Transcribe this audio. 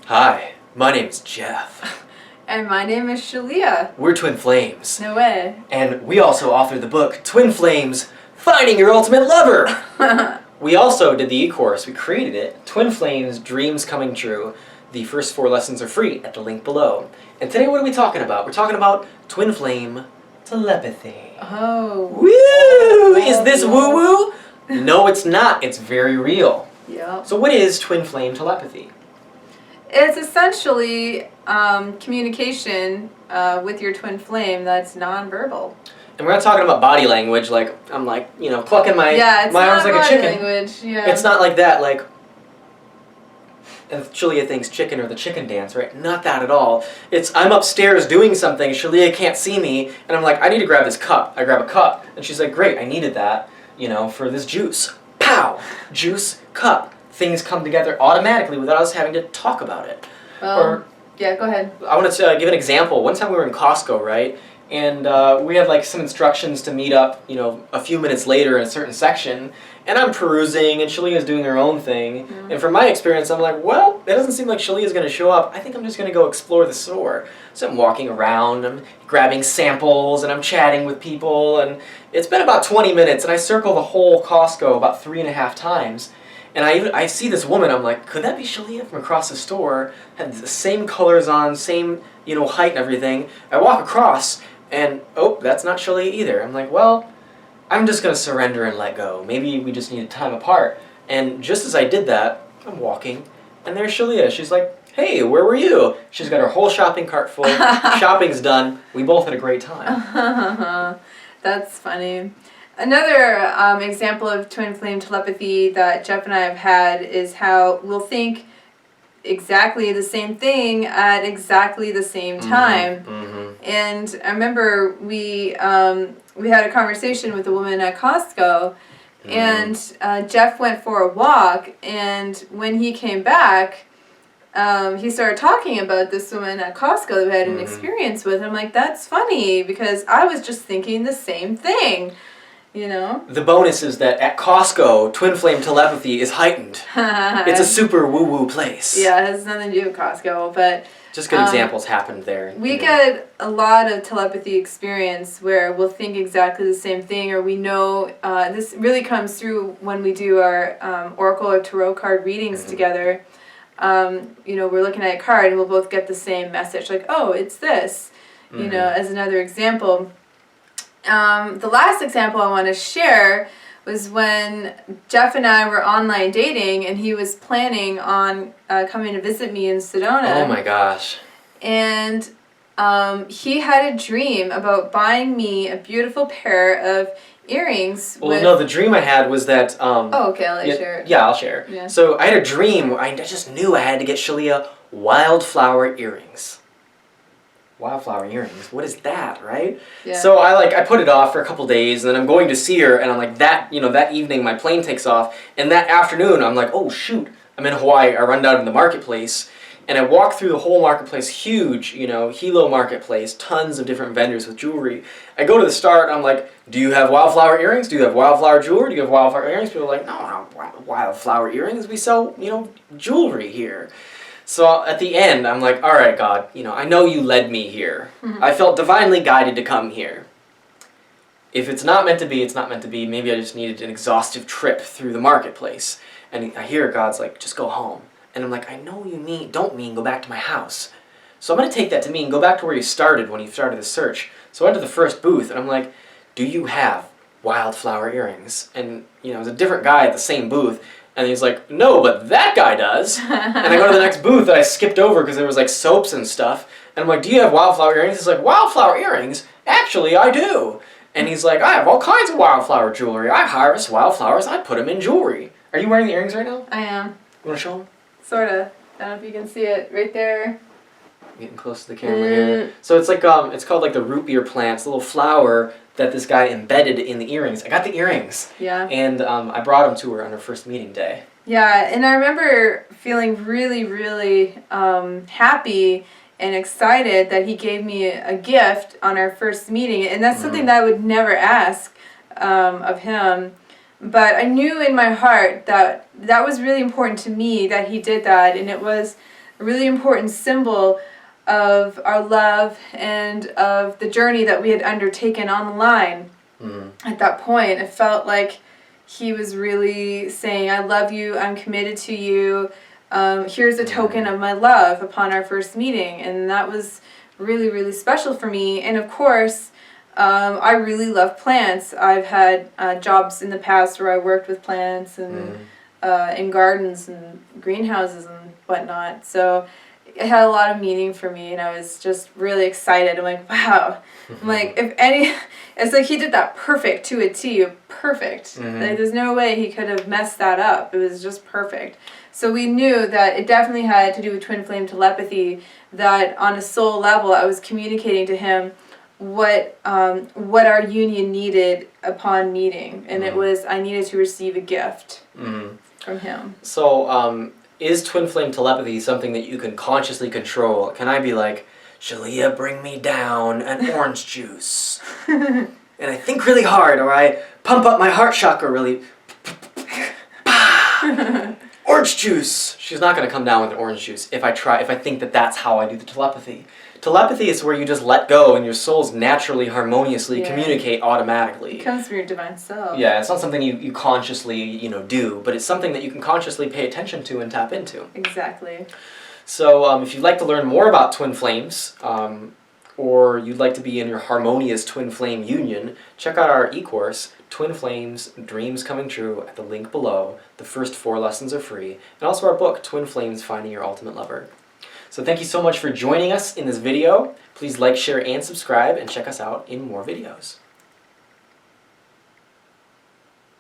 Hi, my name's Jeff. And my name is Shaleia. We're Twin Flames. No way. And we also authored the book, Twin Flames, Finding Your Ultimate Lover. We also did the eCourse. We created it, Twin Flames, Dreams Coming True. The first 4 lessons are free at the link below. And today what are we talking about? We're talking about Twin Flame Telepathy. Oh. Woo! Is this woo-woo? No, it's not. It's very real. Yeah. So what is Twin Flame Telepathy? It's essentially communication with your twin flame that's nonverbal. And we're not talking about body language, like, I'm like, you know, clucking my arms like a chicken. Language. Yeah. It's not like that, like, and Shaleia thinks chicken or the chicken dance, right? Not that at all. It's, I'm upstairs doing something, Shaleia can't see me, and I'm like, I need to grab this cup. I grab a cup, and she's like, great, I needed that, you know, for this juice. Pow! Juice, cup. Things come together automatically without us having to talk about it. Yeah, go ahead. I want to give an example. One time we were in Costco, right? And we had like some instructions to meet up, you know, a few minutes later in a certain section. And I'm perusing, and Shaleia's doing her own thing. Mm-hmm. And from my experience, I'm like, well, it doesn't seem like Shaleia's going to show up. I think I'm just going to go explore the store. So I'm walking around, I'm grabbing samples, and I'm chatting with people. And it's been about 20 minutes, and I circle the whole Costco about 3.5 times. And I see this woman, I'm like, could that be Shaleia from across the store? Had the same colors on, same, you know, height and everything. I walk across, and oh, that's not Shaleia either. I'm like, well, I'm just going to surrender and let go. Maybe we just need time apart. And just as I did that, I'm walking, and there's Shaleia. She's like, hey, where were you? She's got her whole shopping cart full. Shopping's done. We both had a great time. That's funny. Another example of twin flame telepathy that Jeff and I have had is how we'll think exactly the same thing at exactly the same time. Mm-hmm. And I remember we had a conversation with a woman at Costco, and Jeff went for a walk, and when he came back, he started talking about this woman at Costco that we had an experience with. I'm like, that's funny, because I was just thinking the same thing. You know? The bonus is that at Costco, Twin Flame Telepathy is heightened. It's a super woo-woo place. Yeah, it has nothing to do with Costco, but... Just good examples happened there. We get a lot of telepathy experience where we'll think exactly the same thing, or we know... this really comes through when we do our Oracle or Tarot card readings together. You know, we're looking at a card and we'll both get the same message, like, oh, it's this, you know, as another example. The last example I want to share was when Jeff and I were online dating, and he was planning on coming to visit me in Sedona. Oh my gosh. And he had a dream about buying me a beautiful pair of earrings. Well, no, the dream I had was that... oh, okay, I'll share it. Yeah, I'll share. Yeah. So I had a dream. I just knew I had to get Shaleia wildflower earrings. Wildflower earrings, what is that, right? Yeah. So I put it off for a couple days, and then I'm going to see her, and I'm like, that evening my plane takes off, and that afternoon I'm like, oh shoot, I'm in Hawaii. I run down to the marketplace, and I walk through the whole marketplace, huge, you know, Hilo marketplace, tons of different vendors with jewelry. I go to the start, and I'm like, do you have wildflower earrings? Do you have wildflower jewelry? Do you have wildflower earrings? People are like, no, wildflower earrings, we sell, you know, jewelry here. So at the end, I'm like, all right, God, you know, I know you led me here. Mm-hmm. I felt divinely guided to come here. If it's not meant to be, it's not meant to be. Maybe I just needed an exhaustive trip through the marketplace. And I hear God's like, just go home. And I'm like, I know you don't mean go back to my house. So I'm going to take that to mean go back to where you started when you started the search. So I went to the first booth, and I'm like, do you have wildflower earrings? And, you know, it was a different guy at the same booth. And he's like, no, but that guy does. And I go to the next booth that I skipped over because there was like soaps and stuff. And I'm like, do you have wildflower earrings? He's like, wildflower earrings? Actually, I do. And he's like, I have all kinds of wildflower jewelry. I harvest wildflowers. I put them in jewelry. Are you wearing the earrings right now? I am. You want to show them? Sort of. I don't know if you can see it. Right there. Getting close to the camera here. So it's like, it's called like the root beer plant. It's a little flower that this guy embedded in the earrings. I got the earrings. Yeah. And I brought them to her on her first meeting day. Yeah, and I remember feeling really, really happy and excited that he gave me a gift on our first meeting. And that's something that I would never ask of him. But I knew in my heart that that was really important to me that he did that. And it was a really important symbol of our love and of the journey that we had undertaken on the line. At that point, it felt like he was really saying, I love you, I'm committed to you, here's a token of my love upon our first meeting. And that was really, really special for me. And of course, I really love plants. I've had jobs in the past where I worked with plants and in gardens and greenhouses and whatnot. So it had a lot of meaning for me, and I was just really excited. I'm like, wow. I'm like, it's like he did that perfect to a T, perfect. Like, there's no way he could have messed that up. It was just perfect. So we knew that it definitely had to do with twin flame telepathy, that on a soul level I was communicating to him what our union needed upon meeting, and it was I needed to receive a gift from him. So is twin flame telepathy something that you can consciously control? Can I be like, Shaleia, bring me down an orange juice, and I think really hard, or I pump up my heart chakra really, orange juice. She's not going to come down with an orange juice if I think that that's how I do the telepathy. Telepathy is where you just let go and your souls naturally, harmoniously communicate automatically. It comes from your divine self. Yeah, it's not something you consciously, do, but it's something that you can consciously pay attention to and tap into. Exactly. So if you'd like to learn more about twin flames, or you'd like to be in your harmonious twin flame union, check out our eCourse, Twin Flames, Dreams Coming True, at the link below. The first 4 lessons are free. And also our book, Twin Flames, Finding Your Ultimate Lover. So thank you so much for joining us in this video. Please like, share, and subscribe, and check us out in more videos.